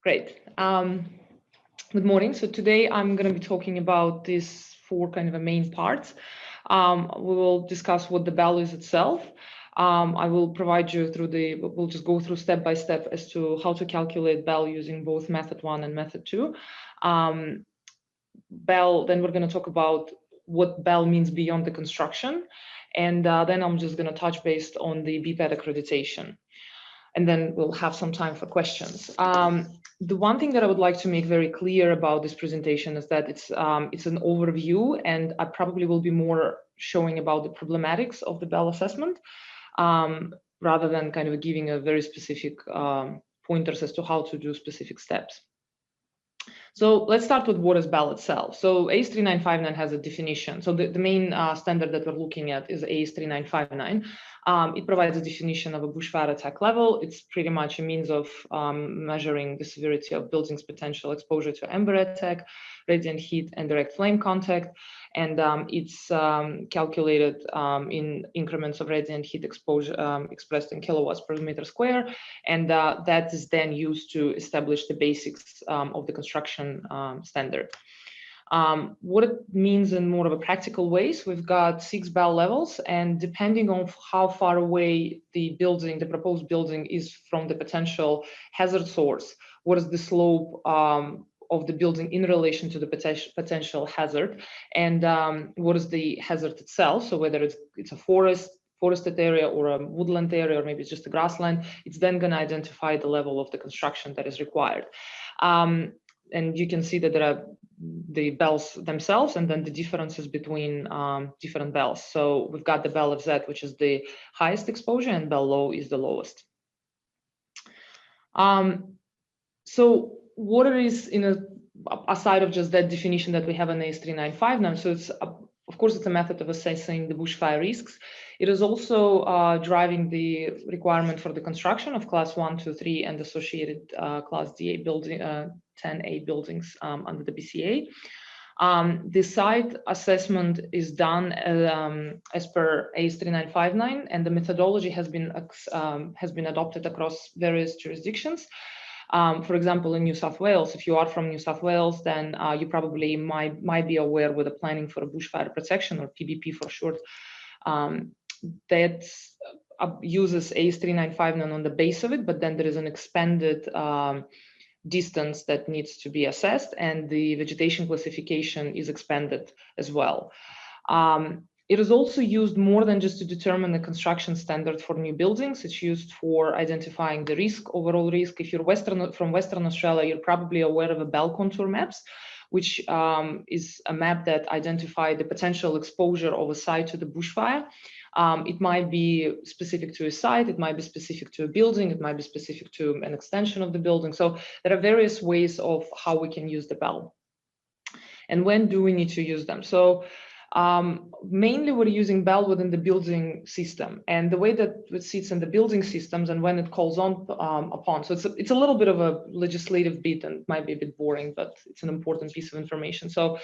Great. Good morning. So today I'm going to be talking about these four kind of main parts. We will discuss what the BAL is itself. I will provide you through we'll just go through step by step as to how to calculate BAL using both method 1 and method 2. BAL, then we're going to talk about what BAL means beyond the construction. And then I'm just going to touch based on the BPAT accreditation. And then we'll have some time for questions. The one thing that I would like to make very clear about this presentation is that it's an overview, and I probably will be more showing about the problematics of the BAL assessment, rather than kind of giving a very specific pointers as to how to do specific steps. So let's start with what is BAL itself. So AS 3959 has a definition. So the main standard that we're looking at is AS 3959. It provides a definition of a bushfire attack level. It's pretty much a means of measuring the severity of buildings' potential exposure to ember attack, radiant heat, and direct flame contact. And it's calculated in increments of radiant heat exposure expressed in kilowatts per meter square. And that is then used to establish the basics of the construction standard. What it means in more of a practical ways, we've got 6 BAL levels, and depending on how far away the proposed building is from the potential hazard source, what is the slope of the building in relation to the potential hazard, and what is the hazard itself. So whether it's a forested area or a woodland area, or maybe it's just a grassland, it's then going to identify the level of the construction that is required. And you can see that there are the BALs themselves and then the differences between different BALs. So we've got the BAL of Z, which is the highest exposure, and BAL low is the lowest. So what it is aside of just that definition that we have in AS 3959, so it's of course it's a method of assessing the bushfire risks. It is also driving the requirement for the construction of class 1, 2, 3 and associated class DA building 10A buildings under the BCA. The site assessment is done as per AS 3959, and the methodology has been adopted across various jurisdictions. For example, in New South Wales, if you are from New South Wales, then you probably might be aware with the planning for a bushfire protection, or PBP for short, that uses AS 3959 on the base of it, but then there is an expanded distance that needs to be assessed, and the vegetation classification is expanded as well. It is also used more than just to determine the construction standard for new buildings. It's used for identifying the risk, overall risk. If you're from Western Australia, you're probably aware of a BAL contour maps, which is a map that identifies the potential exposure of a site to the bushfire. It might be specific to a site, it might be specific to a building, it might be specific to an extension of the building. So there are various ways of how we can use the BAL. And when do we need to use them? So mainly we're using BAL within the building system, and the way that it sits in the building systems and when it calls on upon. So it's a little bit of a legislative bit, and it might be a bit boring, but it's an important piece of information. So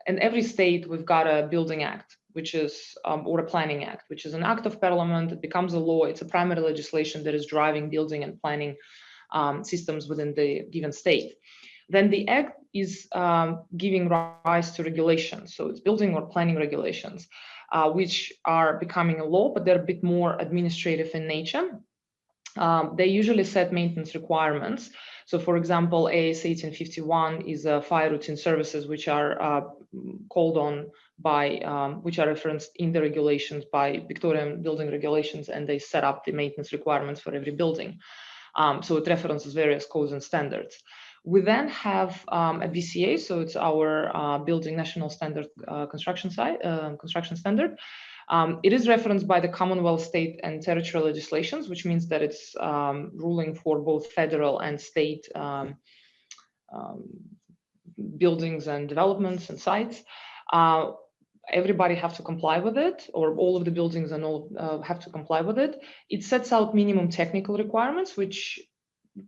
in every state, we've got a building act, which is, or a planning act, which is an act of parliament. It becomes a law. It's a primary legislation that is driving building and planning systems within the given state. Then the act is giving rise to regulations. So it's building or planning regulations, which are becoming a law, but they're a bit more administrative in nature. They usually set maintenance requirements. So for example, AS 1851 is fire routine services, which are called on by, which are referenced in the regulations by Victorian building regulations, and they set up the maintenance requirements for every building. So it references various codes and standards. We then have a BCA, so it's our Building National Standard construction standard. It is referenced by the Commonwealth, state, and territorial legislations, which means that it's ruling for both federal and state buildings and developments and sites. Everybody have to comply with it, or all of the buildings and all have to comply with it. It sets out minimum technical requirements, which,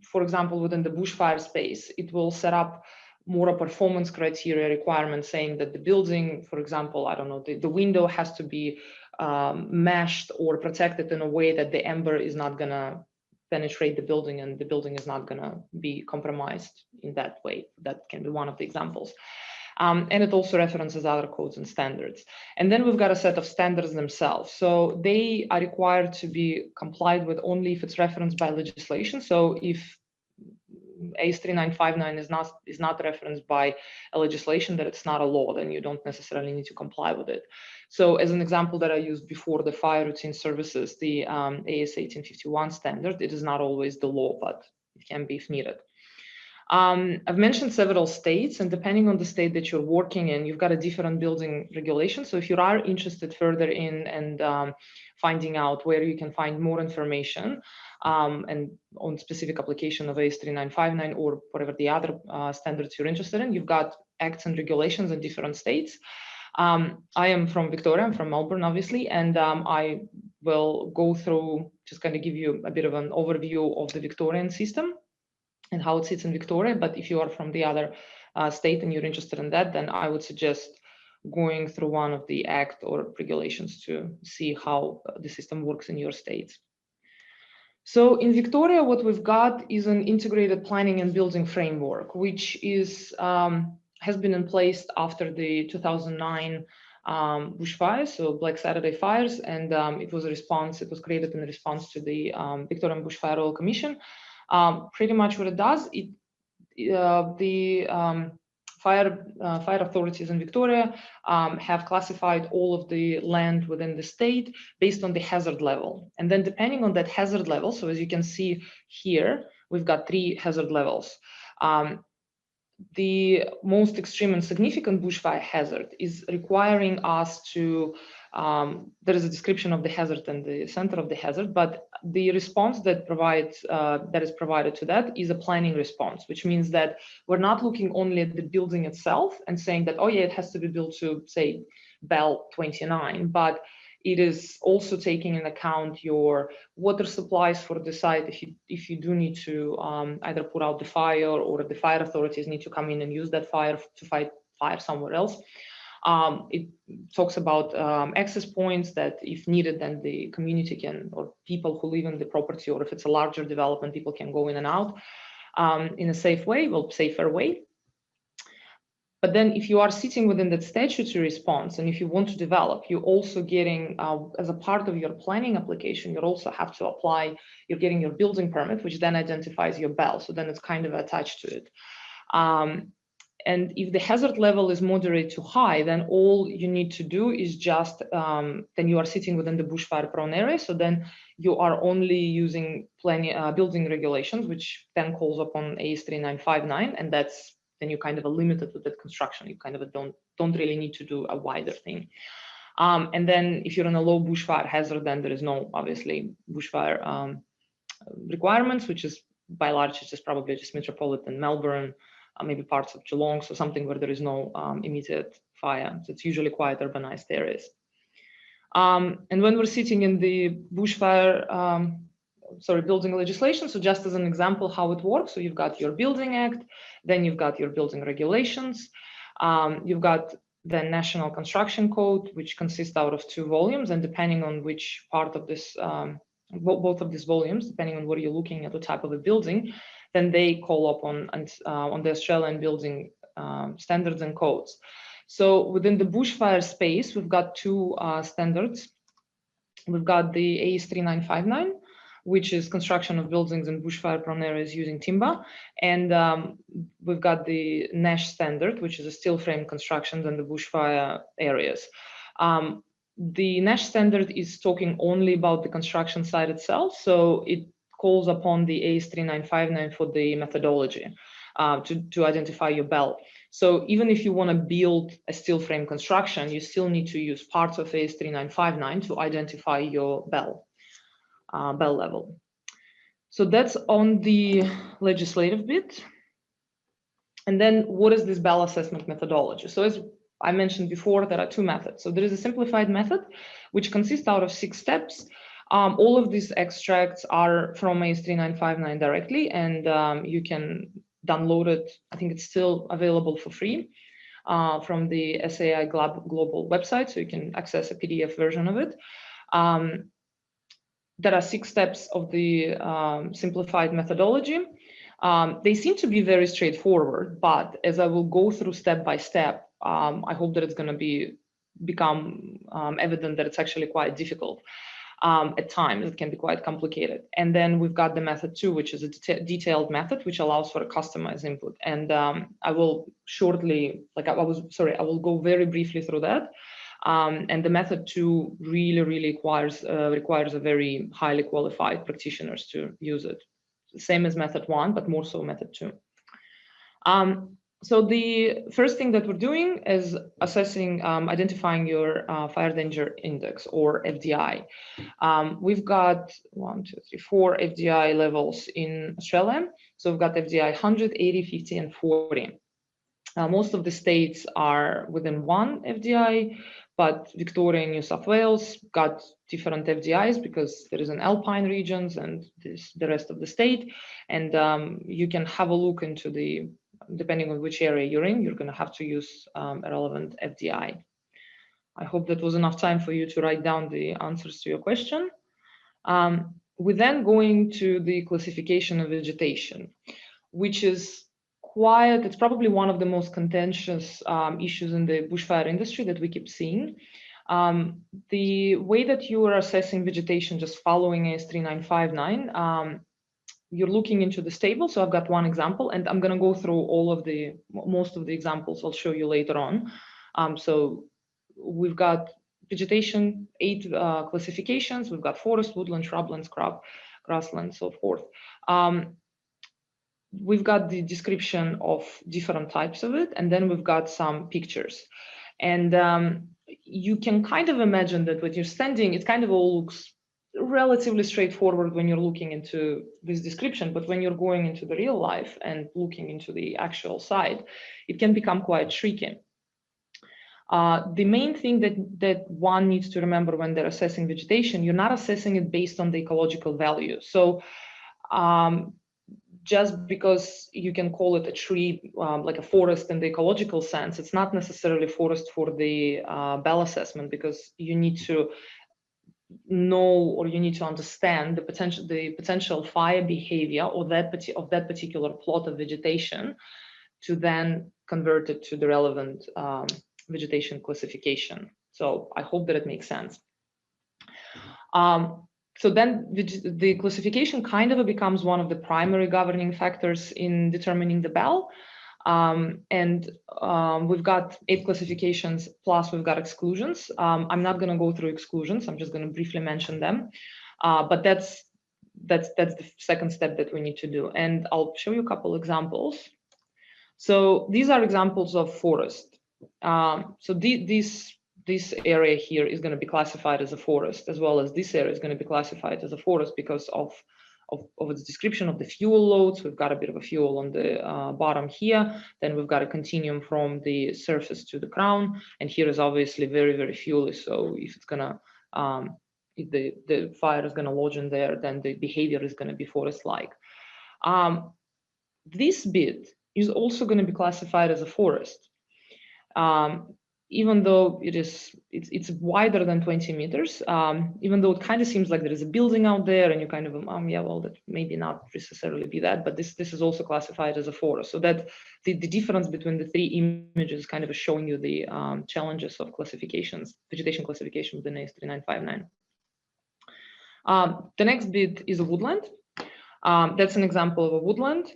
for example, within the bushfire space, it will set up more a performance criteria requirement saying that the building, for example, I don't know, the window has to be meshed or protected in a way that the ember is not gonna penetrate the building, and the building is not going to be compromised in that way. That can be one of the examples. And it also references other codes and standards. And then we've got a set of standards themselves. So they are required to be complied with only if it's referenced by legislation. So if AS 3959 is not referenced by a legislation, that it's not a law, then you don't necessarily need to comply with it. So as an example that I used before, the fire routine services, the AS 1851 standard, it is not always the law, but it can be if needed. I've mentioned several states, and depending on the state that you're working in, you've got a different building regulation. So if you are interested further in and finding out where you can find more information and on specific application of AS 3959 or whatever the other standards you're interested in, you've got acts and regulations in different states. I am from Victoria, I'm from Melbourne, obviously, and I will go through, just kind of give you a bit of an overview of the Victorian system and how it sits in Victoria. But if you are from the other state and you're interested in that, then I would suggest going through one of the act or regulations to see how the system works in your state. So in Victoria, what we've got is an integrated planning and building framework, which is has been in place after the 2009 bushfires, so Black Saturday fires, and it was created in response to the Victorian Bushfire Royal Commission. Pretty much what it does, the fire authorities in Victoria have classified all of the land within the state based on the hazard level. And then depending on that hazard level, so as you can see here, we've got 3 hazard levels. The most extreme and significant bushfire hazard is requiring us to, there is a description of the hazard and the center of the hazard, but the response that is provided to that is a planning response, which means that we're not looking only at the building itself and saying that, oh yeah, it has to be built to, say, BAL 29, but it is also taking into account your water supplies for the site if you do need to either put out the fire, or the fire authorities need to come in and use that fire to fight fire somewhere else. It talks about access points that if needed, then the community can, or people who live in the property, or if it's a larger development, people can go in and out in a safe way, safer way. But then if you are sitting within that statutory response, and if you want to develop, you're also getting, as a part of your planning application, you also have to apply, you're getting your building permit, which then identifies your BAL. So then it's kind of attached to it. And if the hazard level is moderate to high, then all you need to do is just, then you are sitting within the bushfire prone area. So then you are only using building regulations, which then calls upon AS 3959, and that's, then you kind of are limited to that construction. You kind of don't really need to do a wider thing. And then if you're in a low bushfire hazard, then there is no, obviously, bushfire requirements, which is by large, it's just probably just metropolitan Melbourne, maybe parts of Geelong, so something where there is no immediate fire. So it's usually quite urbanized areas. And when we're sitting in the bushfire, building legislation, so just as an example how it works, so you've got your Building Act, then you've got your building regulations, you've got the National Construction Code, which consists out of 2 volumes, and depending on which part of this, both of these volumes, depending on what you're looking at, the type of a building, then they call up on the Australian building standards and codes. So within the bushfire space, we've got 2 standards. We've got the AS 3959, which is construction of buildings in bushfire prone areas using timber. And we've got the NASH standard, which is a steel frame constructions in the bushfire areas. The NASH standard is talking only about the construction site itself. So it calls upon the AS 3959 for the methodology to identify your BAL. So even if you want to build a steel frame construction, you still need to use parts of AS 3959 to identify your BAL level. So that's on the legislative bit. And then what is this BAL assessment methodology? So as I mentioned before, there are 2 methods. So there is a simplified method, which consists out of 6 steps. All of these extracts are from AS 3959 directly, and you can download it. I think it's still available for free from the SAI Global website, so you can access a PDF version of it. there are 6 steps of the simplified methodology. They seem to be very straightforward, but as I will go through step by step, I hope that it's going to become evident that it's actually quite difficult. At times, it can be quite complicated. And then we've got the method 2, which is a detailed method, which allows for a customized input. And I will shortly, I will go very briefly through that. And the method 2 really requires a very highly qualified practitioners to use it. Same as method 1, but more so method 2. So the first thing that we're doing is assessing, identifying your fire danger index, or FDI. We've got 1, 2, 3, 4 FDI levels in Australia. So we've got FDI 100, 80, 50, and 40. Most of the states are within 1 FDI, but Victoria and New South Wales got different FDIs because there is an alpine regions and the rest of the state. And you can have a look into depending on which area you're in, you're going to have to use a relevant FDI. I hope that was enough time for you to write down the answers to your question. We're then going to the classification of vegetation, which is it's probably one of the most contentious issues in the bushfire industry that we keep seeing. The way that you are assessing vegetation just following AS 3959, you're looking into the table. So I've got one example, and I'm going to go through most of the examples I'll show you later on. So we've got vegetation, 8 classifications. We've got forest, woodland, shrubland, scrub, grassland, so forth. We've got the description of different types of it, and then we've got some pictures. And you can kind of imagine that when you're standing, it kind of all looks relatively straightforward when you're looking into this description, but when you're going into the real life and looking into the actual site, it can become quite tricky. The main thing that one needs to remember when they're assessing vegetation, you're not assessing it based on the ecological value. So just because you can call it a tree, like a forest in the ecological sense, it's not necessarily forest for the BAL assessment, because you need to know, or you need to understand the potential fire behavior of that particular plot of vegetation to then convert it to the relevant vegetation classification. So I hope that it makes sense. So then the classification kind of becomes one of the primary governing factors in determining the BAL. We've got 8 classifications, plus we've got exclusions. I'm not going to go through exclusions. I'm just going to briefly mention them. But that's the second step that we need to do. And I'll show you a couple examples. So these are examples of forest. So this area here is going to be classified as a forest, as well as this area is going to be classified as a forest because of its description of the fuel loads. We've got a bit of a fuel on the bottom here. Then we've got a continuum from the surface to the crown. And here is obviously very, very fuely. So if it's going to, if the fire is going to lodge in there, then the behavior is going to be forest-like. This bit is also going to be classified as a forest. Even though it's wider than 20 meters, even though it kind of seems like there is a building out there, and you kind of, yeah, well, that maybe not necessarily be that, but this is also classified as a forest. So that the difference between the 3 images kind of is showing you the challenges of classifications, vegetation classification within AS 3959. The next bit is a woodland. That's an example of a woodland.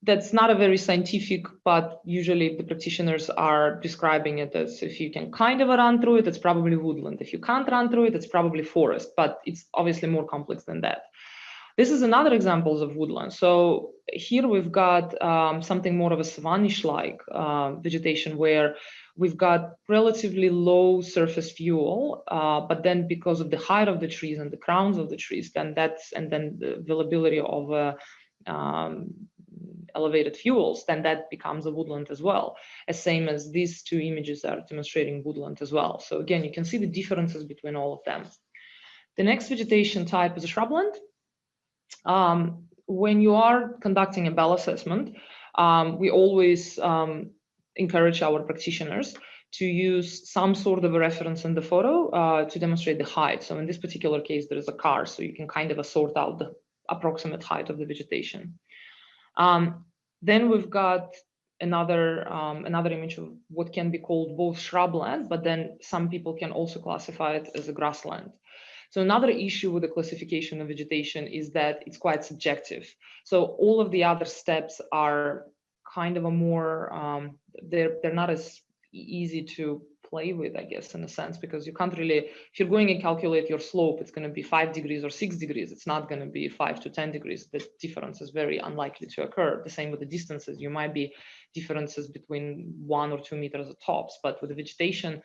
That's not a very scientific, but usually the practitioners are describing it as, if you can kind of run through it, it's probably woodland. If you can't run through it, it's probably forest, but it's obviously more complex than that. This is another example of woodland. So here we've got something more of a savannish-like vegetation, where we've got relatively low surface fuel, but then because of the height of the trees and the crowns of the trees, then the availability of elevated fuels, then that becomes a woodland as well, as same as these 2 images are demonstrating woodland as well. So again, you can see the differences between all of them. The next vegetation type is a shrubland. When you are conducting a BAL assessment, we always encourage our practitioners to use some sort of a reference in the photo to demonstrate the height. So in this particular case, there is a car, so you can kind of sort out the approximate height of the vegetation. Then we've got another image of what can be called both shrubland, but then some people can also classify it as a grassland. So another issue with the classification of vegetation is that it's quite subjective. So all of the other steps are kind of a more, they're not as easy to play with, I guess, in a sense, because you can't really, if you're going and calculate your slope, it's going to be 5 degrees or 6 degrees. It's not going to be 5 to 10 degrees. The difference is very unlikely to occur. The same with the distances. You might be differences between 1 or 2 meters at tops, but with the vegetation,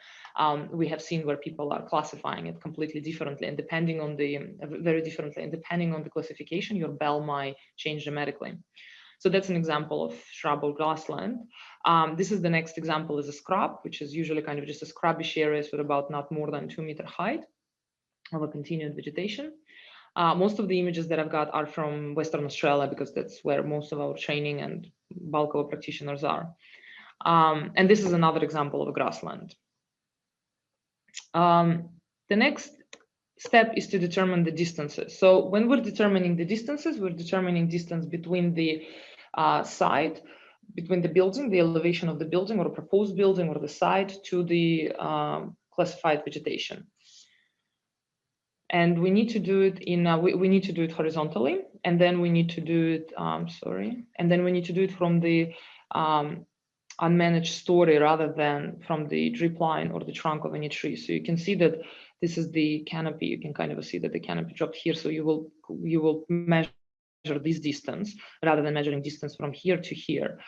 we have seen where people are classifying it completely differently, and depending on the very differently, and depending on the classification, your BAL might change dramatically. So that's an example of shrub or grassland. This is the next example is a scrub, which is usually kind of just a scrubbish areas with about not more than 2 meter height of a continued vegetation. Most of the images that I've got are from Western Australia, because that's where most of our training and bulk of our practitioners are. And this is another example of a grassland. The next step is to determine the distances. So when we're determining the distances, we're determining distance between the site, between the building, the elevation of the building or a proposed building or the site to the classified vegetation. And we need to do it in, we need to do it horizontally, and then we need to do it, and then we need to do it from the unmanaged story rather than from the drip line or the trunk of any tree. So you can see that this is the canopy. You can kind of see that the canopy dropped here. So you will measure this distance rather than measuring distance from here to here.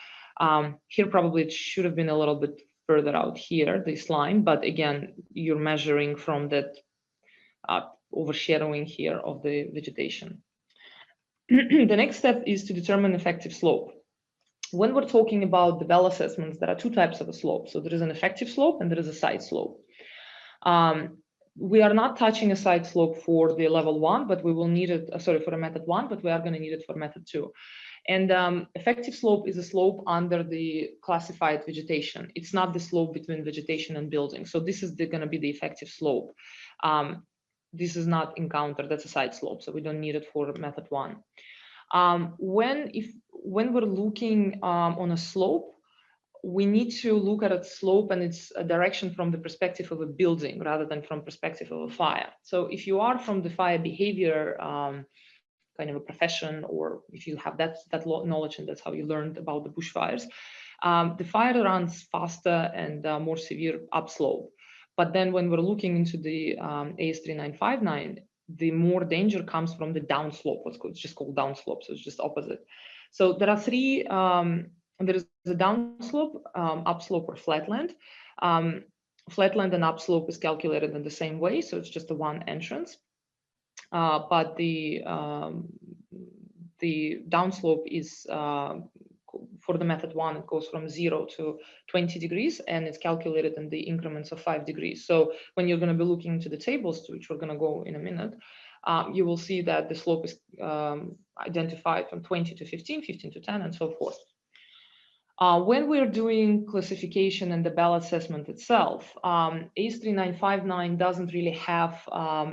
Here probably it should have been a little bit further out here, this line, but again, you're measuring from that overshadowing here of the vegetation. The next step is to determine effective slope. When we're talking about the BAL assessments, there are two types of a slope. So there is an effective slope and there is a site slope. We are not touching a site slope for the level 1, but we will need it, for a method 1, but we are going to need it for method 2. And effective slope is a slope under the classified vegetation. It's not the slope between vegetation and building. So this is going to be the effective slope. This is not encountered, that's a site slope, so we don't need it for method 1. When we're looking on a slope, we need to look at a slope and its direction from the perspective of a building rather than from perspective of a fire. So if you are from the fire behavior kind of a profession, or if you have that knowledge and that's how you learned about the bushfires, the fire runs faster and more severe upslope. But then when we're looking into the AS3959, the more danger comes from the downslope, it's just called downslope, so it's just opposite. So there are three, there is the downslope, upslope, or flatland. Flatland and upslope is calculated in the same way, so it's just the one entrance. But the downslope is, for the method 1, it goes from 0 to 20 degrees, and it's calculated in the increments of 5 degrees. So when you're going to be looking into the tables, to which we're going to go in a minute, you will see that the slope is identified from 20 to 15, 15 to 10, and so forth. When we're doing classification and the BAL assessment itself, AS3959 doesn't really have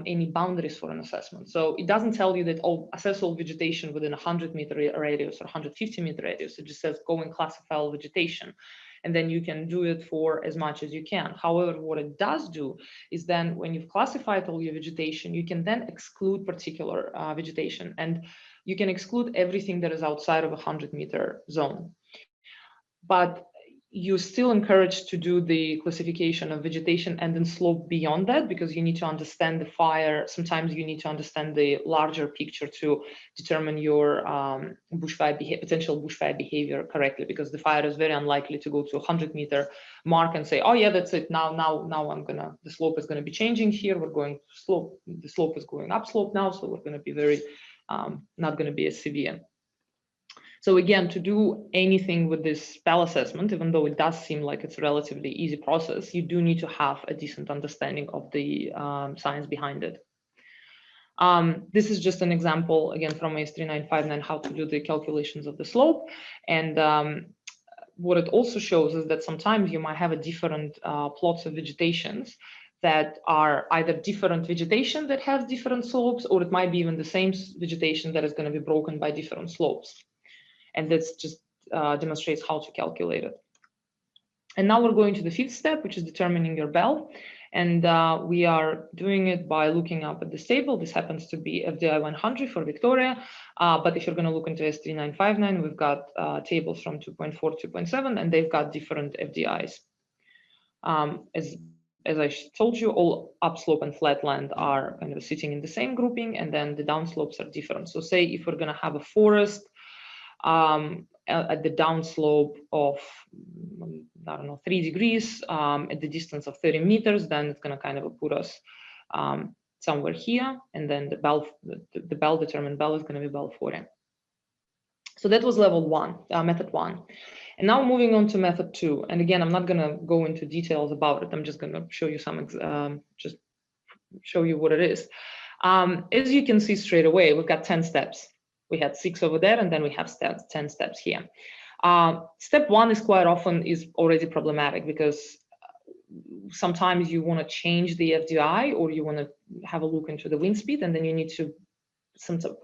any boundaries for an assessment. So it doesn't tell you that, oh, assess all vegetation within a 100-meter radius or 150-meter radius. It just says go and classify all vegetation. And then you can do it for as much as you can. However, what it does do is then when you've classified all your vegetation, you can then exclude particular vegetation. And you can exclude everything that is outside of a 100-meter zone. But you're still encouraged to do the classification of vegetation and then slope beyond that, because you need to understand the fire. Sometimes you need to understand the larger picture to determine your potential bushfire behavior correctly, because the fire is very unlikely to go to a 100-meter mark and say, oh yeah, that's it. Now the slope is going to be changing here. We're going slope. The slope is going upslope now, so we're going to be very not going to be as severe. So again, to do anything with this BAL assessment, even though it does seem like it's a relatively easy process, you do need to have a decent understanding of the science behind it. This is just an example, again, from AS3959, how to do the calculations of the slope. And what it also shows is that sometimes you might have a different plots of vegetations that are either different vegetation that has different slopes, or it might be even the same vegetation that is going to be broken by different slopes. And that's just demonstrates how to calculate it. And now we're going to the fifth step, which is determining your BAL. And we are doing it by looking up at this table. This happens to be FDI 100 for Victoria. But if you're going to look into S3959, we've got tables from 2.4, 2.7, and they've got different FDIs. As I told you, all upslope and flatland are kind of sitting in the same grouping, and then the downslopes are different. So say if we're going to have a forest at the downslope of, I don't know, 3 degrees at the distance of 30 meters, then it's going to kind of put us somewhere here, and then the BAL determined BAL is going to be BAL 40. So that was level 1, method 1. And now moving on to method 2. And again, I'm not going to go into details about it. I'm just going to show you just show you what it is. As you can see straight away, we've got 10 steps. We had 6 over there, and then we have 10 steps here. Step 1 is quite often already problematic, because sometimes you want to change the FDI, or you want to have a look into the wind speed, and then you need to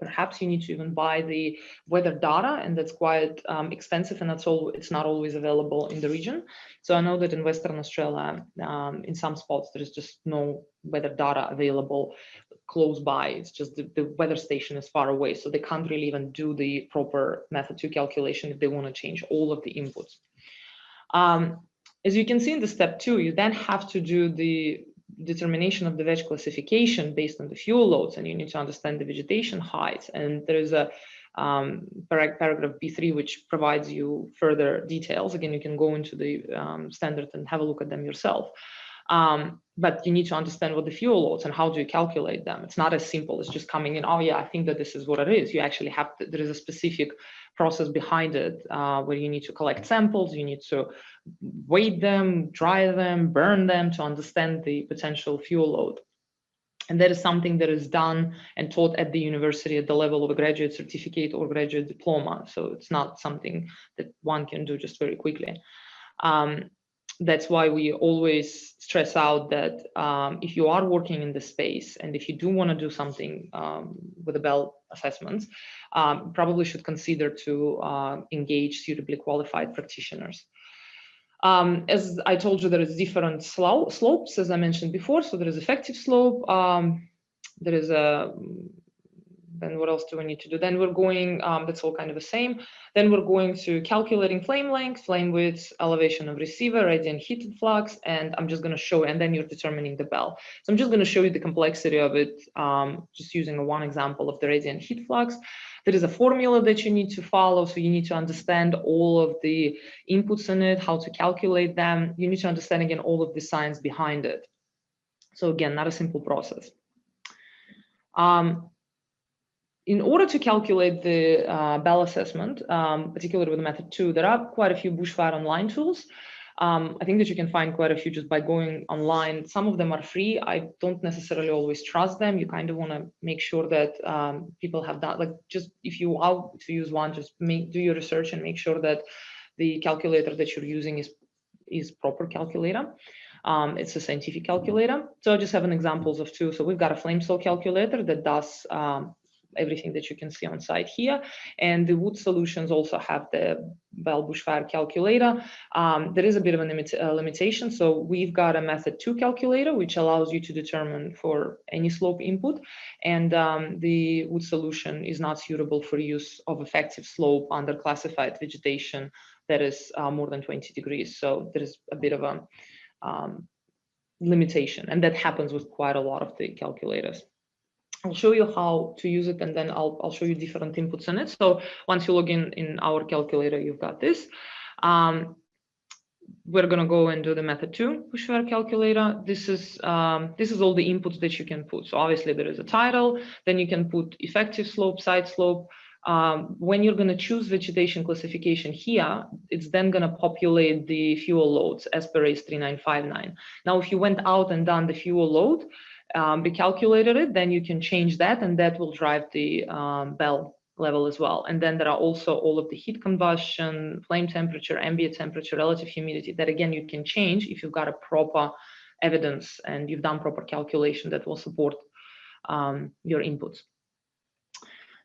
perhaps you need to even buy the weather data, and that's quite expensive, and it's not always available in the region. So I know that in Western Australia, in some spots, there is just no weather data available close by. It's just the weather station is far away, so they can't really even do the proper method 2 calculation if they want to change all of the inputs. As you can see in the step 2, you then have to do the determination of the veg classification based on the fuel loads, and you need to understand the vegetation height. And there is a paragraph B3 which provides you further details. Again, you can go into the standard and have a look at them yourself. But you need to understand what the fuel loads and how do you calculate them. It's not as simple as just coming in, oh yeah, I think that this is what it is. You actually have to, there is a specific process behind it where you need to collect samples, you need to weight them, dry them, burn them to understand the potential fuel load. And that is something that is done and taught at the university at the level of a graduate certificate or graduate diploma. So it's not something that one can do just very quickly. That's why we always stress out that if you are working in the space and if you do want to do something with the BAL assessments, probably should consider to engage suitably qualified practitioners. As I told you, there is different slopes, as I mentioned before. So there is effective slope. There is a, then what else do we need to do? Then we're going, that's all kind of the same. Then we're going to calculating flame length, flame width, elevation of receiver, radiant heated flux, and I'm just going to show, and then you're determining the BAL. So I'm just going to show you the complexity of it, just using one example of the radiant heat flux. There is a formula that you need to follow, so you need to understand all of the inputs in it, how to calculate them. You need to understand, again, all of the science behind it. So again, not a simple process. In order to calculate the BAL assessment, particularly with method 2, there are quite a few Bushfire online tools. I think that you can find quite a few just by going online. Some of them are free. I don't necessarily always trust them. You kind of want to make sure that people have done, like, just if you want to use one, just do your research and make sure that the calculator that you're using is proper calculator. It's a scientific calculator. So I just have an examples of 2. So we've got a flame cell calculator that does everything that you can see on site here, and the wood solutions also have the BAL Bushfire Calculator. There is a bit of a limitation, so we've got a method 2 calculator which allows you to determine for any slope input, and the wood solution is not suitable for use of effective slope under classified vegetation that is more than 20 degrees. So there is a bit of a limitation, and that happens with quite a lot of the calculators. I'll show you how to use it, and then I'll show you different inputs in it. So once you log in our calculator, you've got this. We're going to go and do the method 2 Bushfire Calculator. This is all the inputs that you can put. So obviously there is a title, then you can put effective slope, side slope. When you're going to choose vegetation classification here, it's then going to populate the fuel loads as per AS3959. Now, if you went out and done the fuel load, recalculated it, then you can change that, and that will drive the BAL level as well. And then there are also all of the heat combustion, flame temperature, ambient temperature, relative humidity that again you can change if you've got a proper evidence and you've done proper calculation that will support your inputs.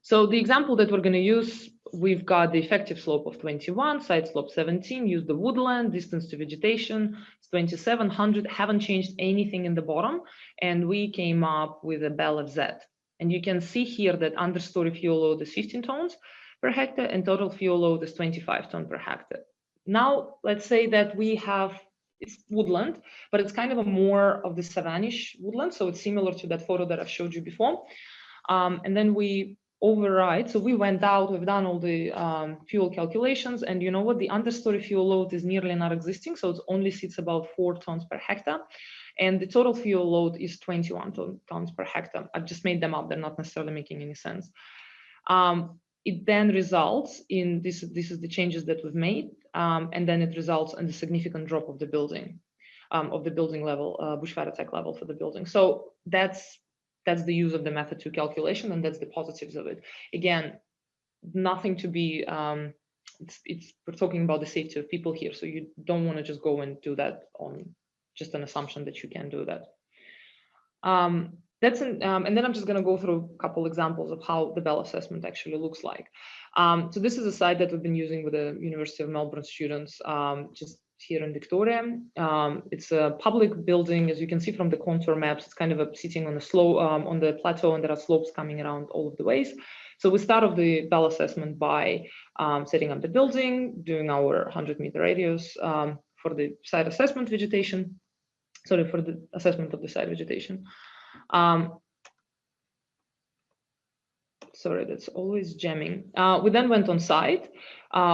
So the example that we're going to use, we've got the effective slope of 21, side slope 17, use the woodland, distance to vegetation, it's 2700, haven't changed anything in the bottom, and we came up with a BAL of Z. And you can see here that understory fuel load is 15 tons per hectare and total fuel load is 25 tons per hectare. Now, let's say that we have, it's woodland, but it's kind of a more of the savannish woodland. So it's similar to that photo that I've showed you before. And then we override. So we went out, we've done all the fuel calculations, and you know what? The understory fuel load is nearly not existing. So it only sits about 4 tons per hectare. And the total fuel load is 21 tons per hectare. I've just made them up. They're not necessarily making any sense. It then results in, this is the changes that we've made. And then it results in the significant drop of the building level, bushfire attack level for the building. So that's the use of the method 2 calculation, and that's the positives of it. Again, nothing to be, we're talking about the safety of people here. So you don't want to just go and do that on just an assumption that you can do that. And then I'm just going to go through a couple examples of how the BAL assessment actually looks like. So this is a site that we've been using with the University of Melbourne students, just here in Victoria. It's a public building, as you can see from the contour maps. It's kind of sitting on the slope, on the plateau, and there are slopes coming around all of the ways. So we start off the BAL assessment by setting up the building, doing our 100-meter radius for the site assessment vegetation. Sorry, for the assessment of the site vegetation. Sorry, that's always jamming. We then went on site.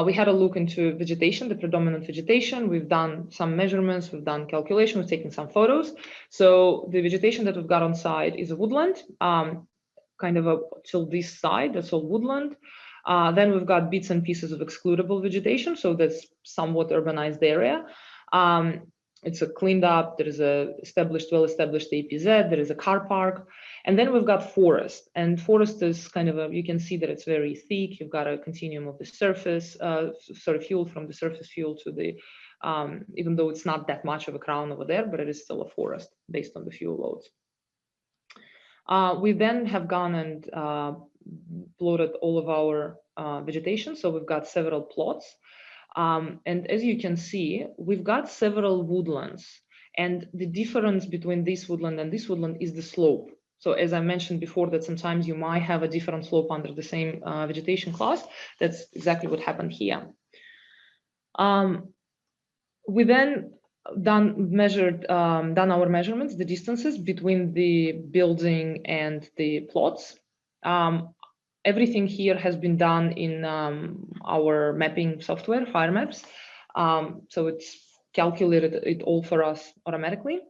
We had a look into vegetation, the predominant vegetation. We've done some measurements, we've done calculations, we've taken some photos. So the vegetation that we've got on site is a woodland, kind of till this side, that's all woodland. Then we've got bits and pieces of excludable vegetation, so that's somewhat urbanized area. It's a cleaned up, there is a well-established APZ, there is a car park, and then we've got forest. And forest is kind of you can see that it's very thick. You've got a continuum of the surface, fuel from the surface fuel to the, even though it's not that much of a crown over there, but it is still a forest based on the fuel loads. We then have gone and plotted all of our vegetation. So we've got several plots. And as you can see, we've got several woodlands, and the difference between this woodland and this woodland is the slope. So as I mentioned before, that sometimes you might have a different slope under the same vegetation class. That's exactly what happened here. We then done our measurements, the distances between the building and the plots. Everything here has been done in our mapping software, Fire Maps. So it's calculated it all for us automatically.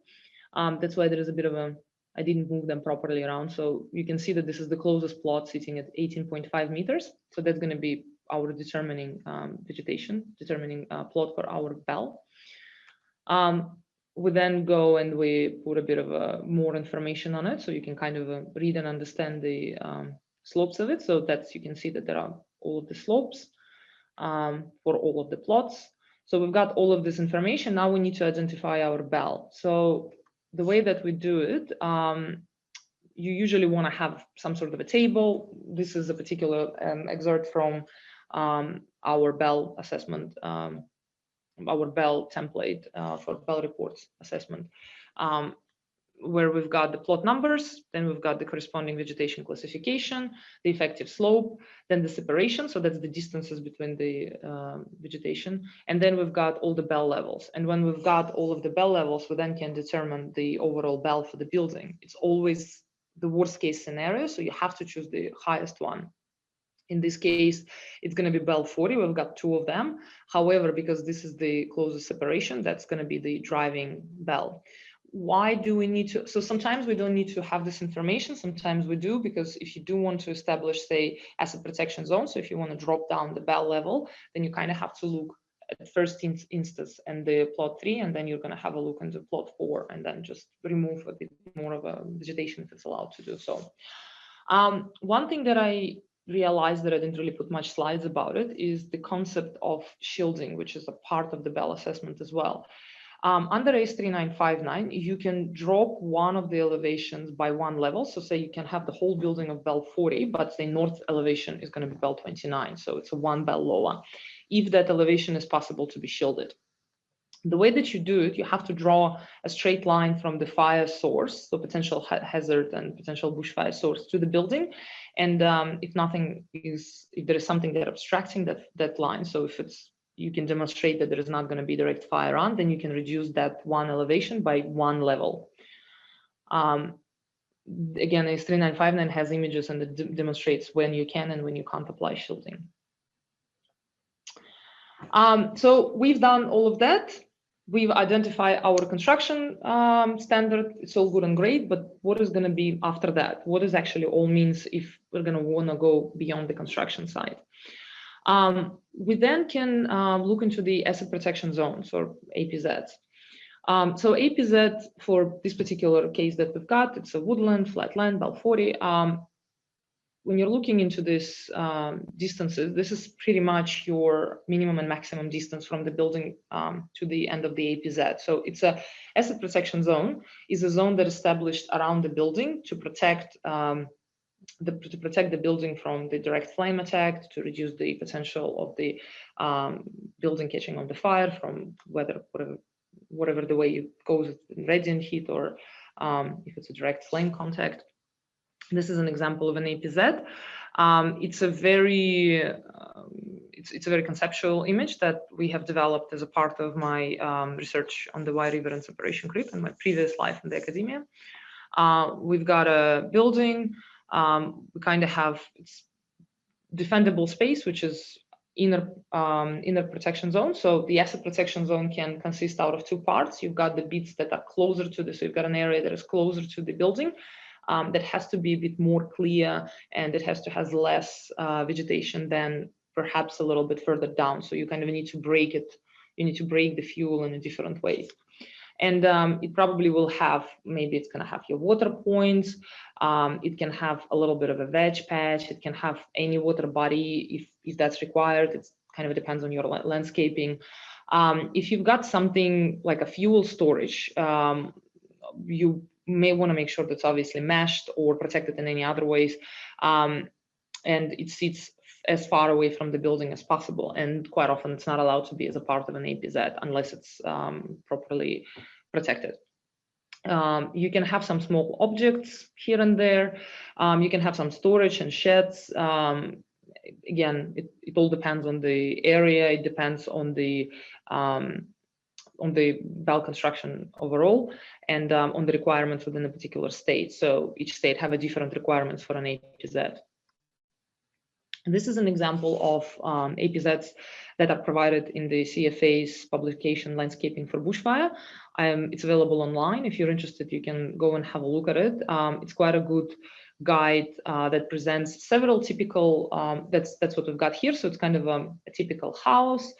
That's why there is a bit of I didn't move them properly around. So you can see that this is the closest plot sitting at 18.5 meters. So that's going to be our determining plot for our BAL. We then go and we put a bit of more information on it. So you can kind of read and understand the slopes of it. So that's, you can see that there are all of the slopes for all of the plots. So we've got all of this information. Now we need to identify our BAL. So the way that we do it, you usually want to have some sort of a table. This is a particular excerpt from our BAL assessment, our BAL template for BAL reports assessment, where we've got the plot numbers, then we've got the corresponding vegetation classification, the effective slope, then the separation, so that's the distances between the vegetation, and then we've got all the BAL levels. And when we've got all of the BAL levels, we then can determine the overall BAL for the building. It's always the worst case scenario, so you have to choose the highest one. In this case, it's going to be BAL 40. We've got 2 of them. However, because this is the closest separation, that's going to be the driving BAL. Why do we need to? So sometimes we don't need to have this information. Sometimes we do, because if you do want to establish, say, asset protection zone, so if you want to drop down the BAL level, then you kind of have to look at first instance and the plot 3, and then you're going to have a look into plot 4, and then just remove a bit more of a vegetation if it's allowed to do so. One thing that I realized that I didn't really put much slides about it is the concept of shielding, which is a part of the BAL assessment as well. Under AS3959, you can drop one of the elevations by one level. So say you can have the whole building of BAL 40, but the north elevation is going to be BAL 29. So it's a one BAL lower, if that elevation is possible to be shielded. The way that you do it, you have to draw a straight line from the fire source, so potential hazard and potential bushfire source, to the building. And if there is something that obstructing that line, so if you can demonstrate that there is not going to be direct fire on, then you can reduce that one elevation by one level. Again, AS3959 has images and it demonstrates when you can and when you can't apply shielding. So we've done all of that. We've identified our construction standard. It's all good and great, but what is going to be after that? What does actually all means if we're going to want to go beyond the construction side? We then can look into the asset protection zones, or APZs. So APZ, for this particular case that we've got, it's a woodland, flat land, BAL 40. When you're looking into this distances, this is pretty much your minimum and maximum distance from the building to the end of the APZ. So it's a asset protection zone, is a zone that is established around the building to protect the building from the direct flame attack, to reduce the potential of the building catching on the fire from whatever the way it goes, radiant heat or if it's a direct flame contact. This is an example of an APZ. It's a very conceptual image that we have developed as a part of my research on the Wye River and Separation Creek in my previous life in the academia. We've got a building. We kind of have defendable space, which is inner protection zone. So the asset protection zone can consist out of two parts. You've got the bits that are closer to this. So you've got an area that is closer to the building. That has to be a bit more clear, and it has less vegetation than perhaps a little bit further down. So you kind of need to break it. You need to break the fuel in a different way. And it probably will have, maybe it's going to have your water points. It can have a little bit of a veg patch. It can have any water body if that's required. It kind of depends on your landscaping. If you've got something like a fuel storage, you may want to make sure that's obviously meshed or protected in any other ways, and it sits as far away from the building as possible. And quite often it's not allowed to be as a part of an APZ unless it's properly protected. You can have some small objects here and there. You can have some storage and sheds. Again, it all depends on the area. It depends on the BAL construction overall, and on the requirements within a particular state. So each state have a different requirements for an APZ. This is an example of APZs that are provided in the CFA's publication Landscaping for Bushfire. It's available online. If you're interested, you can go and have a look at it. It's quite a good guide that presents several typical, that's what we've got here. So it's kind of a typical house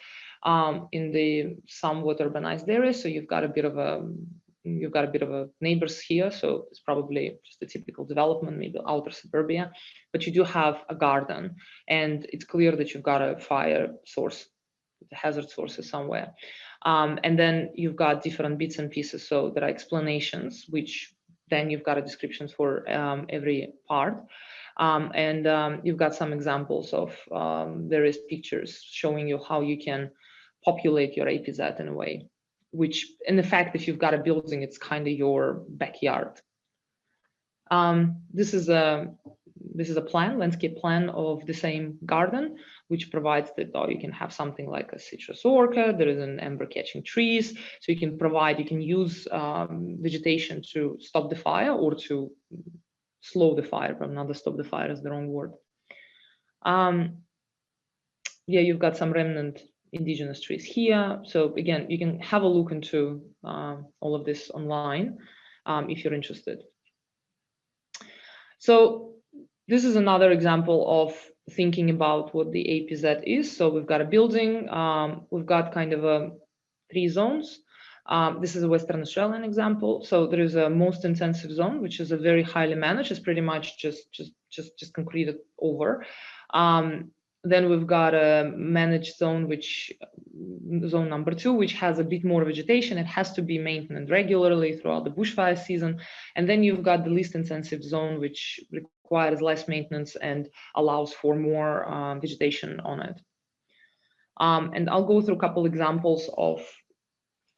in the somewhat urbanized area. So you've got a bit of a neighbors here. So it's probably just a typical development, maybe outer suburbia, but you do have a garden, and it's clear that you've got a fire source, the hazard sources somewhere. And then you've got different bits and pieces. So there are explanations, which then you've got a descriptions for every part. And you've got some examples of various pictures showing you how you can populate your APZ in a way, which in effect, if you've got a building, it's kind of your backyard. This is a landscape plan of the same garden, which provides that you can have something like a citrus orchard. There is an ember catching trees. So you can use vegetation to stop the fire or to slow the fire, but not to stop the fire is the wrong word. Yeah, you've got some remnant indigenous trees here. So again, you can have a look into all of this online if you're interested. So this is another example of thinking about what the APZ is. So we've got a building, we've got kind of 3 zones. This is a Western Australian example. So there is a most intensive zone, which is a very highly managed. It's pretty much just concreted over. Then we've got a managed zone, zone number 2, which has a bit more vegetation. It has to be maintained regularly throughout the bushfire season. And then you've got the least intensive zone, which requires less maintenance and allows for more vegetation on it. And I'll go through a couple examples of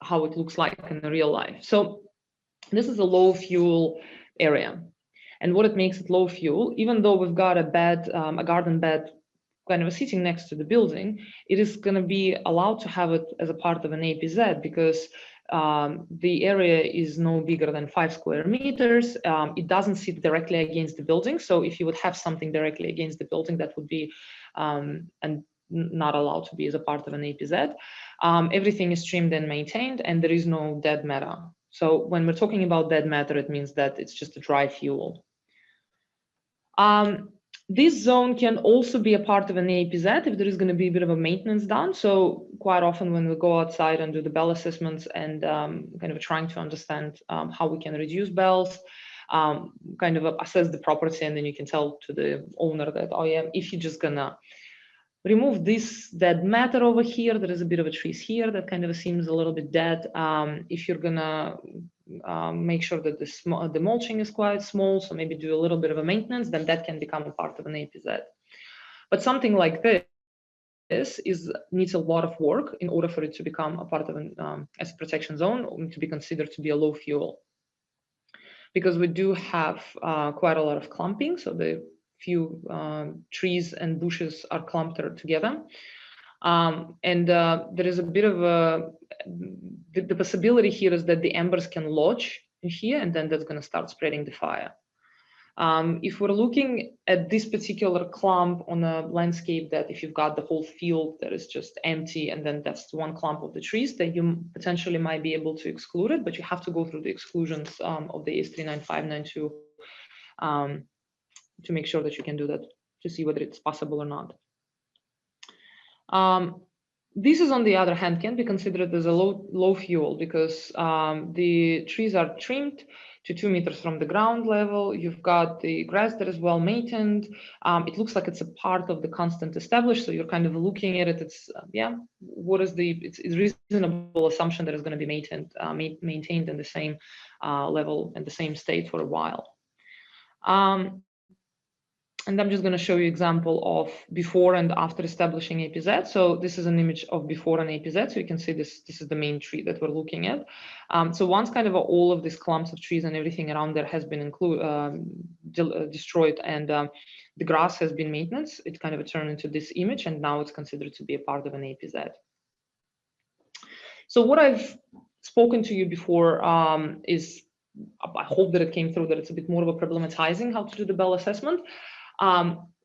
how it looks like in real life. So this is a low fuel area. And what it makes it low fuel, even though we've got a garden bed kind of sitting next to the building, it is going to be allowed to have it as a part of an APZ because the area is no bigger than 5 square meters. It doesn't sit directly against the building. So if you would have something directly against the building, that would be and not allowed to be as a part of an APZ. Everything is trimmed and maintained, and there is no dead matter. So when we're talking about dead matter, it means that it's just a dry fuel. This zone can also be a part of an APZ if there is going to be a bit of a maintenance done. So quite often when we go outside and do the BAL assessments and kind of trying to understand how we can reduce BALs, kind of assess the property, and then you can tell to the owner that, oh yeah, if you're just gonna remove this dead matter over here, there is a bit of a trees here that kind of seems a little bit dead. If you're gonna make sure that the mulching is quite small, so maybe do a little bit of a maintenance, then that can become a part of an APZ. But something like this needs a lot of work in order for it to become a part of an as a protection zone, to be considered to be a low fuel. Because we do have quite a lot of clumping, so the few trees and bushes are clumped together. And there is a bit of the possibility here is that the embers can lodge in here, and then that's going to start spreading the fire. If we're looking at this particular clump on a landscape, that if you've got the whole field that is just empty, and then that's one clump of the trees, then you potentially might be able to exclude it, but you have to go through the exclusions of the AS 39592 to make sure that you can do that, to see whether it's possible or not. This is, on the other hand, can be considered as a low fuel because the trees are trimmed to 2 meters from the ground level. You've got the grass that is well maintained. It looks like it's a part of the constant established. So you're kind of looking at it. It's it's reasonable assumption that it's going to be maintained in the same level and the same state for a while. And I'm just going to show you an example of before and after establishing APZ. So this is an image of before an APZ. So you can see this is the main tree that we're looking at. So once kind of all of these clumps of trees and everything around there has been destroyed, and the grass has been maintained, it kind of turned into this image, and now it's considered to be a part of an APZ. So what I've spoken to you before is, I hope that it came through, that it's a bit more of a problematizing how to do the BAL assessment.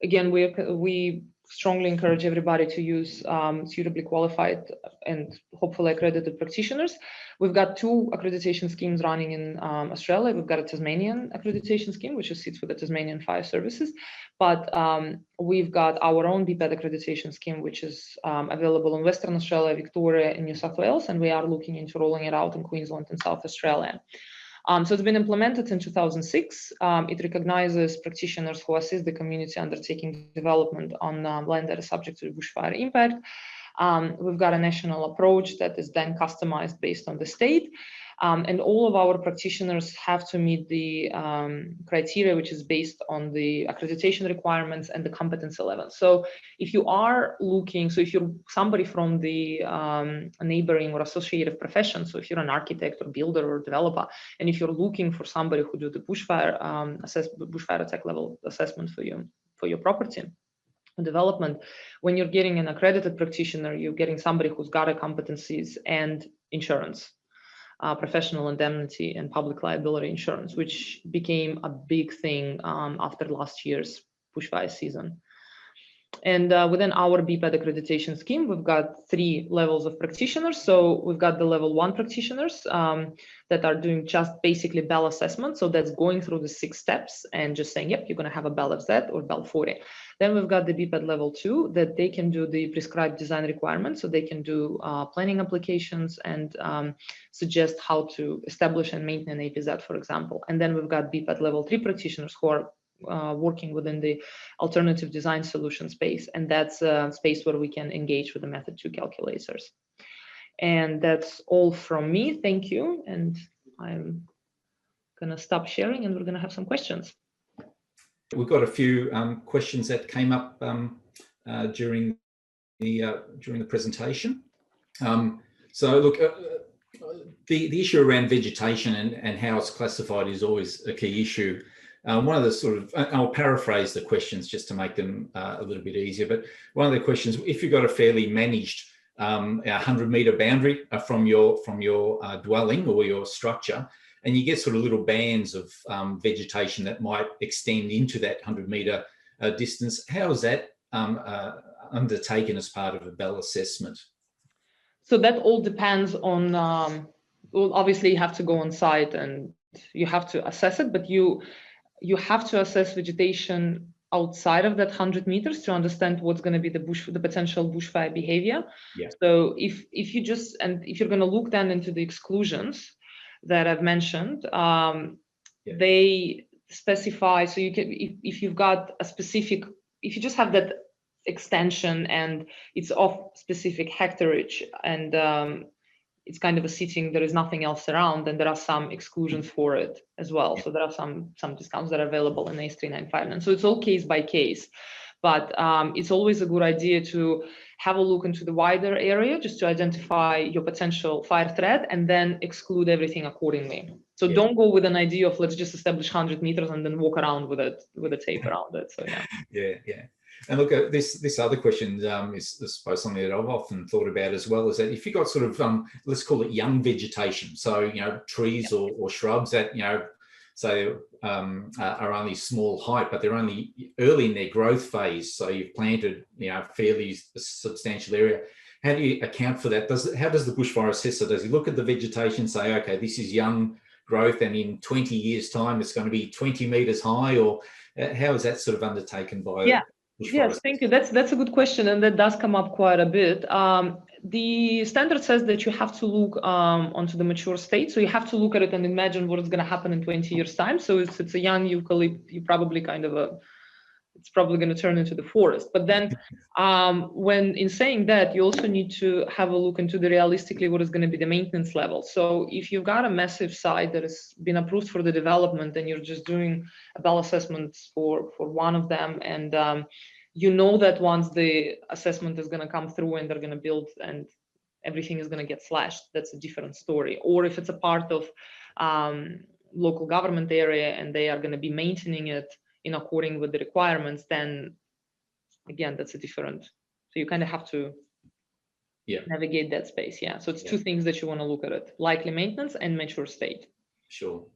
Again, we strongly encourage everybody to use suitably qualified and hopefully accredited practitioners. We've got 2 accreditation schemes running in Australia. We've got a Tasmanian accreditation scheme, which sits with the Tasmanian Fire Services, but we've got our own BPAD accreditation scheme, which is available in Western Australia, Victoria, and New South Wales, and we are looking into rolling it out in Queensland and South Australia. So it's been implemented in 2006. It recognizes practitioners who assist the community undertaking development on land that is subject to bushfire impact. We've got a national approach that is then customized based on the state. And all of our practitioners have to meet the criteria, which is based on the accreditation requirements and the competency level. So if you are looking, so if you're somebody from the neighboring or associated profession, so if you're an architect or builder or developer, and if you're looking for somebody who do the bushfire bushfire attack level assessment for your property development, when you're getting an accredited practitioner, you're getting somebody who's got a competencies and insurance. Professional indemnity and public liability insurance, which became a big thing after last year's bushfire season. And within our BPAD accreditation scheme, we've got 3 levels of practitioners. So we've got the level 1 practitioners that are doing just basically BAL assessment. So that's going through the 6 steps and just saying, yep, you're going to have a BAL FZ or BAL 40. Then we've got the BPAD level 2 that they can do the prescribed design requirements. So they can do planning applications and suggest how to establish and maintain an APZ, for example. And then we've got BPAD level 3 practitioners who are working within the alternative design solution space, and that's a space where we can engage with the method 2 calculators. And that's all from me. Thank you, and I'm gonna stop sharing and we're gonna have some questions. We've got a few questions that came up during the presentation. So look, the issue around vegetation and how it's classified is always a key issue. One of the sort of, I'll paraphrase the questions just to make them a little bit easier, but one of the questions, if you've got a fairly managed 100-metre boundary from your dwelling or your structure, and you get sort of little bands of vegetation that might extend into that 100-metre distance, how is that undertaken as part of a BAL assessment? So that all depends on, well, obviously you have to go on site and you have to assess it, but you have to assess vegetation outside of that 100 meters to understand what's going to be the potential bushfire behavior. Yeah. So if you're going to look then into the exclusions that I've mentioned, they specify, so you can, if you've got a specific, if you just have that extension and it's of specific hectareage and it's kind of a sitting, there is nothing else around, and there are some exclusions for it as well. So there are some discounts that are available in AS395. And so it's all case by case, but it's always a good idea to have a look into the wider area just to identify your potential fire threat and then exclude everything accordingly. So don't go with an idea of let's just establish 100 meters and then walk around with a tape around it. So yeah. And look, this other question is suppose something that I've often thought about as well, is that if you've got sort of, let's call it young vegetation, so, trees or shrubs that, say are only small height, but they're only early in their growth phase. So you've planted, fairly substantial area. How do you account for that? How does the bushfire assessor, does he look at the vegetation and say, okay, this is young growth and in 20 years time, it's going to be 20 meters high, or how is that sort of undertaken by... Yes, thank you. That's a good question, and that does come up quite a bit. The standard says that you have to look onto the mature state, so you have to look at it and imagine what is going to happen in 20 years' time. So if it's a young eucalypt, you probably it's probably going to turn into the forest. But then, when in saying that, you also need to have a look into realistically what is going to be the maintenance level. So if you've got a massive site that has been approved for the development, and you're just doing a BAL assessment for one of them, and that once the assessment is going to come through and they're going to build and everything is going to get slashed, that's a different story. Or if it's a part of local government area and they are going to be maintaining it in according with the requirements, then again, that's a different, so you kind of have to navigate that space. So it's two things that you want to look at it: likely maintenance and mature state. Sure.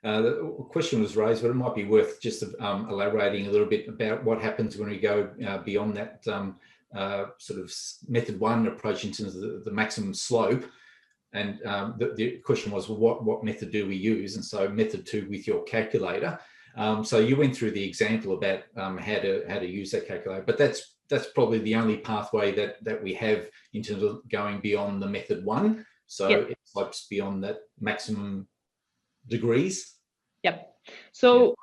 The question was raised, but it might be worth just elaborating a little bit about what happens when we go beyond that sort of method 1 approach into the maximum slope. And the question was, well, what method do we use? And so method 2 with your calculator. So you went through the example about how to use that calculator, but that's probably the only pathway that we have in terms of going beyond the method 1. So it slopes beyond that maximum degrees. So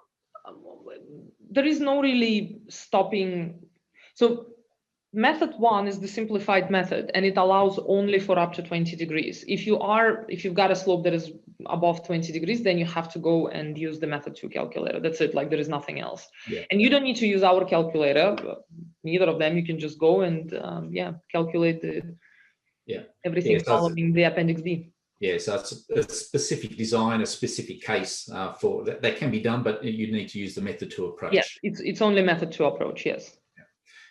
there is no really stopping. So method 1 is the simplified method, and it allows only for up to 20 degrees. If you've got a slope that is above 20 degrees, then you have to go and use the method 2 calculator. That's it. Like, there is nothing else. And you don't need to use our calculator, neither of them. You can just go and calculate everything following the Appendix D. So it's a specific design, a specific case for that can be done, but you need to use the method 2 approach. Yes, it's only method 2 approach. Yes.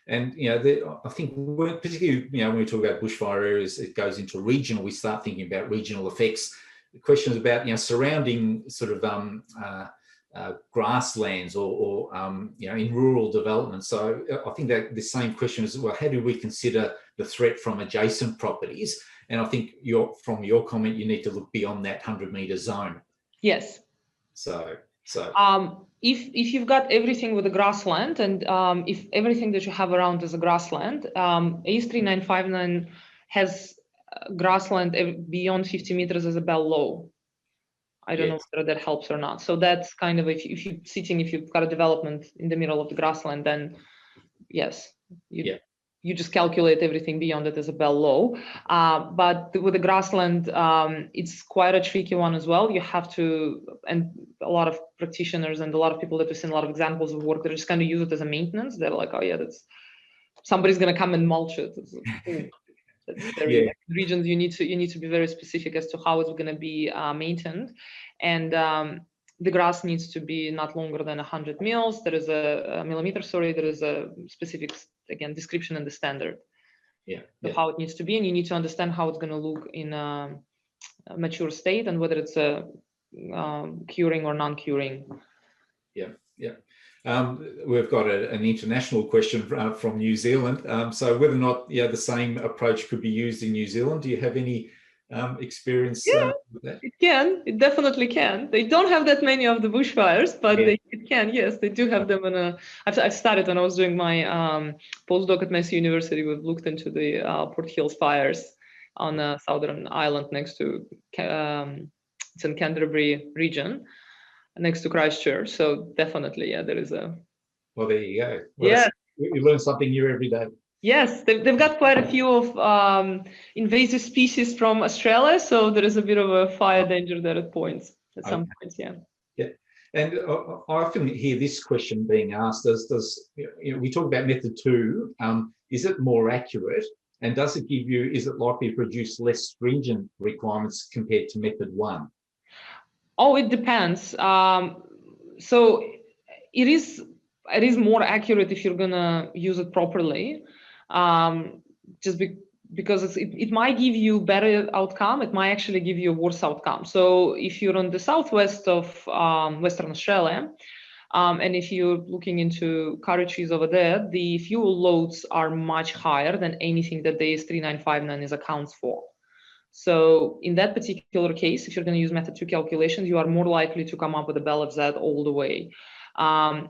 And I think particularly when we talk about bushfire areas, it goes into regional. We start thinking about regional effects. The question is about surrounding sort of grasslands or in rural development. So I think that the same question is, well, how do we consider the threat from adjacent properties? And I think from your comment, you need to look beyond that 100-metre zone. Yes. So if you've got everything with the grassland, and if everything that you have around is a grassland, AS3959 has grassland beyond 50 meters as a BAL law. I don't know whether that helps or not. So that's kind of, if you've got a development in the middle of the grassland, then yes, you just calculate everything beyond it as a BAL law. But with the grassland, it's quite a tricky one as well. You have to, and a lot of practitioners and a lot of people that we've seen a lot of examples of work, they're just going to use it as a maintenance. They're like, oh yeah, somebody's going to come and mulch it. Regions, you need to be very specific as to how it's going to be maintained, and the grass needs to be not longer than 100 mils. There is a millimeter. Sorry, there is a specific description in the standard. Of how it needs to be, and you need to understand how it's going to look in a mature state and whether it's a curing or non-curing. We've got an international question from New Zealand. So whether or not the same approach could be used in New Zealand, do you have any experience with that? It definitely can. They don't have that many of the bushfires, but it can. Yes, they do have them. I've started when I was doing my postdoc at Massey University. We've looked into the Port Hills fires on the southern island next to it's in Canterbury region, next to Christchurch. So definitely, there is a. Well, there you go. Well, you learn something new every day. Yes, they've got quite a few of invasive species from Australia, so there is a bit of a fire danger there at some points. And I often hear this question being asked: we talk about method 2? Is it more accurate, and does it give you? Is it likely to produce less stringent requirements compared to method 1? Oh, it depends. So it is more accurate if you're gonna use it properly. Because it might give you better outcome, it might actually give you a worse outcome. So if you're on the southwest of Western Australia, and if you're looking into curry trees over there, the fuel loads are much higher than anything that the AS3959 accounts for. So in that particular case, if you're going to use method 2 calculations, you are more likely to come up with a BAL of Z all the way.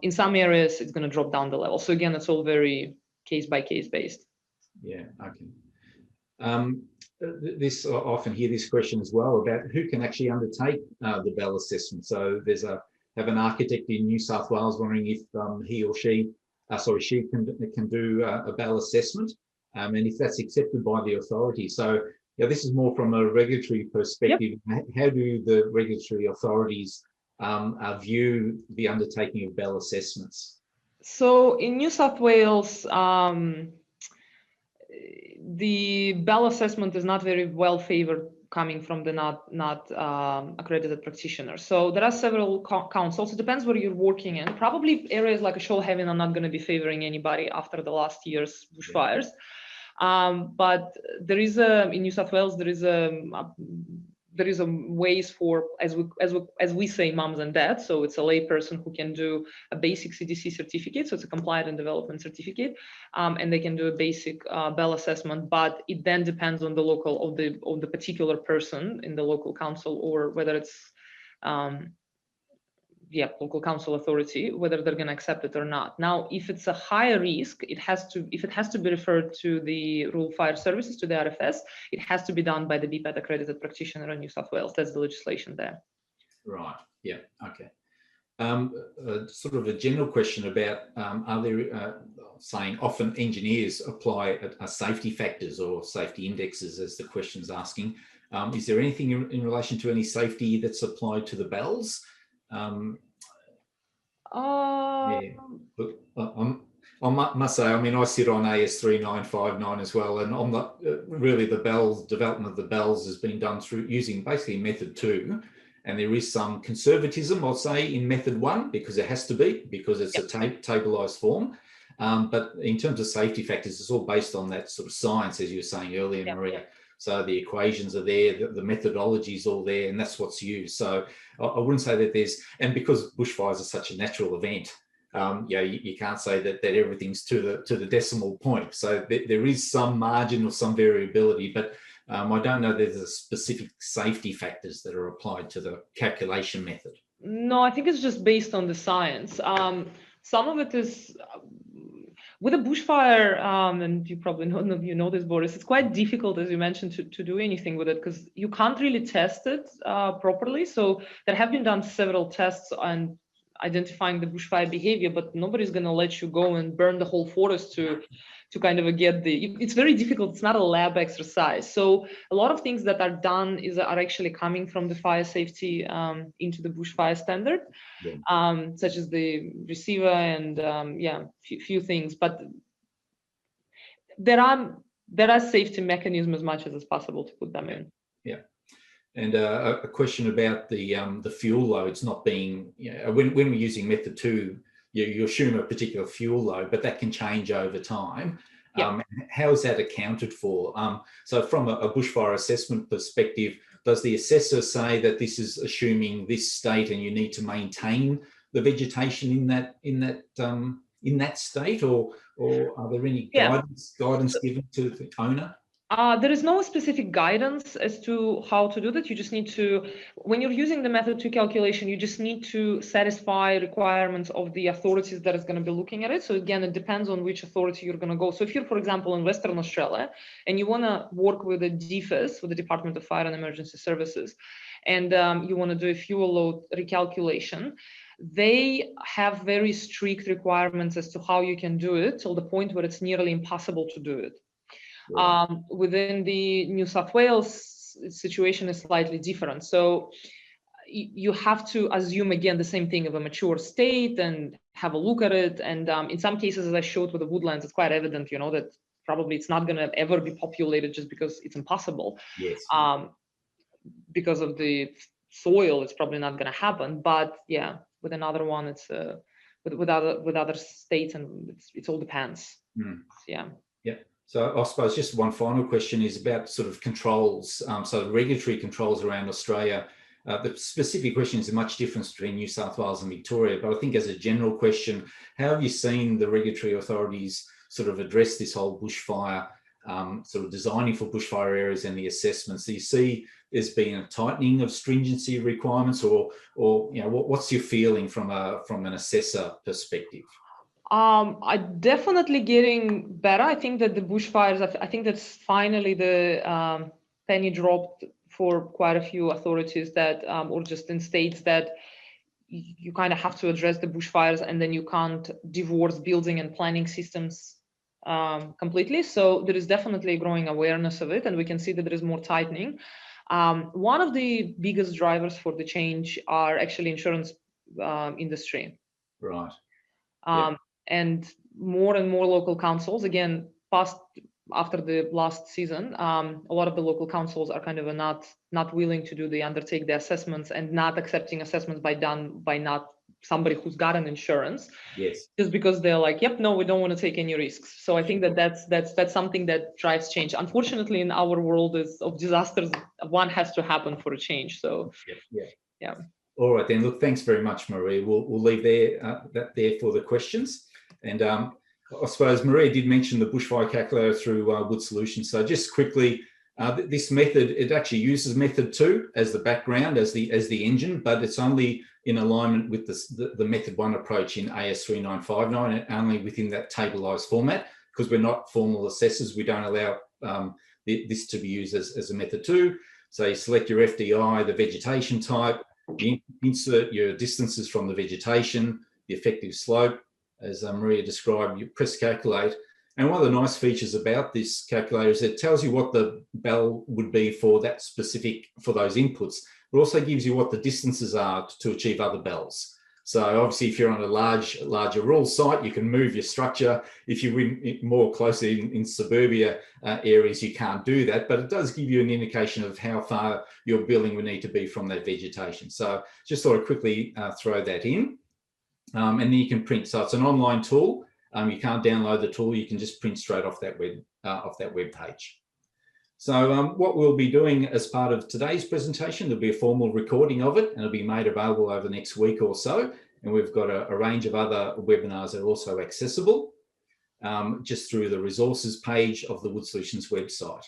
In some areas, it's going to drop down the level. So again, it's all very case by case based. I often hear this question as well about who can actually undertake the BAL assessment. So have an architect in New South Wales wondering if he or she can do a BAL assessment, and if that's accepted by the authority. So this is more from a regulatory perspective. How do the regulatory authorities view the undertaking of BAL assessments? So in New South Wales, the BAL assessment is not very well favored coming from the not accredited practitioners. So there are several councils. It depends where you're working in. Probably areas like Shoalhaven are not going to be favoring anybody after the last year's bushfires. But there is in New South Wales, there is a ways for, as we say, mums and dads. So it's a lay person who can do a basic CDC certificate. So it's a compliant and development certificate, and they can do a basic BAL assessment. But it then depends on the local of the particular person in the local council, or whether it's local council authority, whether they're going to accept it or not. Now, if it's a higher risk, if it has to be referred to the Rural Fire Services, to the RFS, it has to be done by the BPAT accredited practitioner in New South Wales. That's the legislation there. Right. Yeah. Okay. Sort of a general question about are there saying often engineers apply safety factors or safety indexes, as the question's asking. Is there anything in relation to any safety that's applied to the BALs? I must say, I mean, I sit on AS3959 as well, and I'm not really the BALs development of the BALs has been done through using basically method 2, and there is some conservatism, I'll say, in method 1 because it has to be, because it's a tableized form. But in terms of safety factors, it's all based on that sort of science, as you were saying earlier, Maria. So the equations are there, the methodology is all there, and that's what's used. So I wouldn't say that there's, and because bushfires are such a natural event, you can't say that everything's to the decimal point. So there is some margin or some variability, but I don't know there's a specific safety factors that are applied to the calculation method. No, I think it's just based on the science. Some of it is with a bushfire, and you probably know this, Boris, it's quite difficult, as you mentioned, to do anything with it because you can't really test it properly. So there have been done several tests on identifying the bushfire behavior, but nobody's going to let you go and burn the whole forest to kind of get it's very difficult. It's not a lab exercise. So a lot of things that are done are actually coming from the fire safety into the bushfire standard, such as the receiver and few things. But there are safety mechanisms as much as it's possible to put them in. Yeah. And a question about the fuel loads not being, when we're using method 2, you assume a particular fuel load, but that can change over time. How is that accounted for? So from a bushfire assessment perspective, does the assessor say that this is assuming this state and you need to maintain the vegetation in that state, or are there any guidance given to the owner? There is no specific guidance as to how to do that. You just need to, when you're using the method 2 calculation, you just need to satisfy requirements of the authorities that is going to be looking at it. So again, it depends on which authority you're going to go. So if you're, for example, in Western Australia and you want to work with the DFIS, with the Department of Fire and Emergency Services, and you want to do a fuel load recalculation, they have very strict requirements as to how you can do it, till the point where it's nearly impossible to do it. Within the New South Wales situation is slightly different. So you have to assume, again, the same thing of a mature state and have a look at it. And in some cases, as I showed with the woodlands, it's quite evident, that probably it's not going to ever be populated just because it's impossible. Yes. Because of the soil, it's probably not going to happen. But yeah, with another one, it's with other states, and it all depends. Yeah. So I suppose just one final question is about sort of controls. So regulatory controls around Australia. The specific question is a much difference between New South Wales and Victoria. But I think as a general question, how have you seen the regulatory authorities sort of address this whole bushfire, sort of designing for bushfire areas and the assessments? Do you see there's been a tightening of stringency requirements, or what's your feeling from an assessor perspective? Definitely getting better. I think that the bushfires, I think that's finally the penny dropped for quite a few authorities that, or just in states, that you kind of have to address the bushfires, and then you can't divorce building and planning systems completely. So there is definitely a growing awareness of it, and we can see that there is more tightening. One of the biggest drivers for the change are actually insurance industry. Right. And more local councils, again, after the last season, a lot of the local councils are kind of not willing to undertake the assessments, and not accepting assessments by not somebody who's got an insurance. Yes. Just because they're like, yep, no, we don't want to take any risks. So I think that's something that drives change. Unfortunately, in our world of disasters, one has to happen for a change. So yeah. All right then. Look, thanks very much, Maria. We'll leave that there for the questions. And I suppose Maria did mention the Bushfire Calculator through Wood Solutions. So just quickly, this method, it actually uses method 2 as the background, as the engine, but it's only in alignment with the method 1 approach in AS 3959, and only within that tableized format, because we're not formal assessors. We don't allow this to be used as a method 2. So you select your FDI, the vegetation type, you insert your distances from the vegetation, the effective slope, as Maria described. You press calculate. And one of the nice features about this calculator is it tells you what the BAL would be for that specific, for those inputs. It also gives you what the distances are to achieve other BALs. So obviously, if you're on a larger rural site, you can move your structure. If you're more closely in suburbia areas, you can't do that, but it does give you an indication of how far your building would need to be from that vegetation. So just thought I'd quickly throw that in. And then you can print. So it's an online tool. You can't download the tool. You can just print straight off that web page. So what we'll be doing as part of today's presentation, there'll be a formal recording of it and it'll be made available over the next week or so. And we've got a range of other webinars that are also accessible just through the resources page of the Wood Solutions website.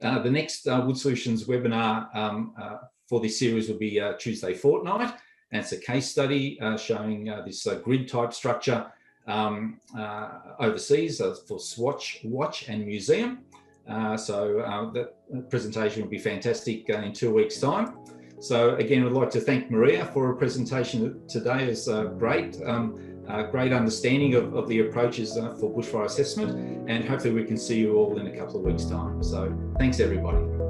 The next Wood Solutions webinar for this series will be Tuesday fortnight. And it's a case study showing this grid type structure overseas for Swatch Watch and Museum. So that presentation will be fantastic in 2 weeks' time. So again, I'd like to thank Maria for her presentation today. It's great, great understanding of the approaches for bushfire assessment, and hopefully we can see you all in a couple of weeks' time. So thanks, everybody.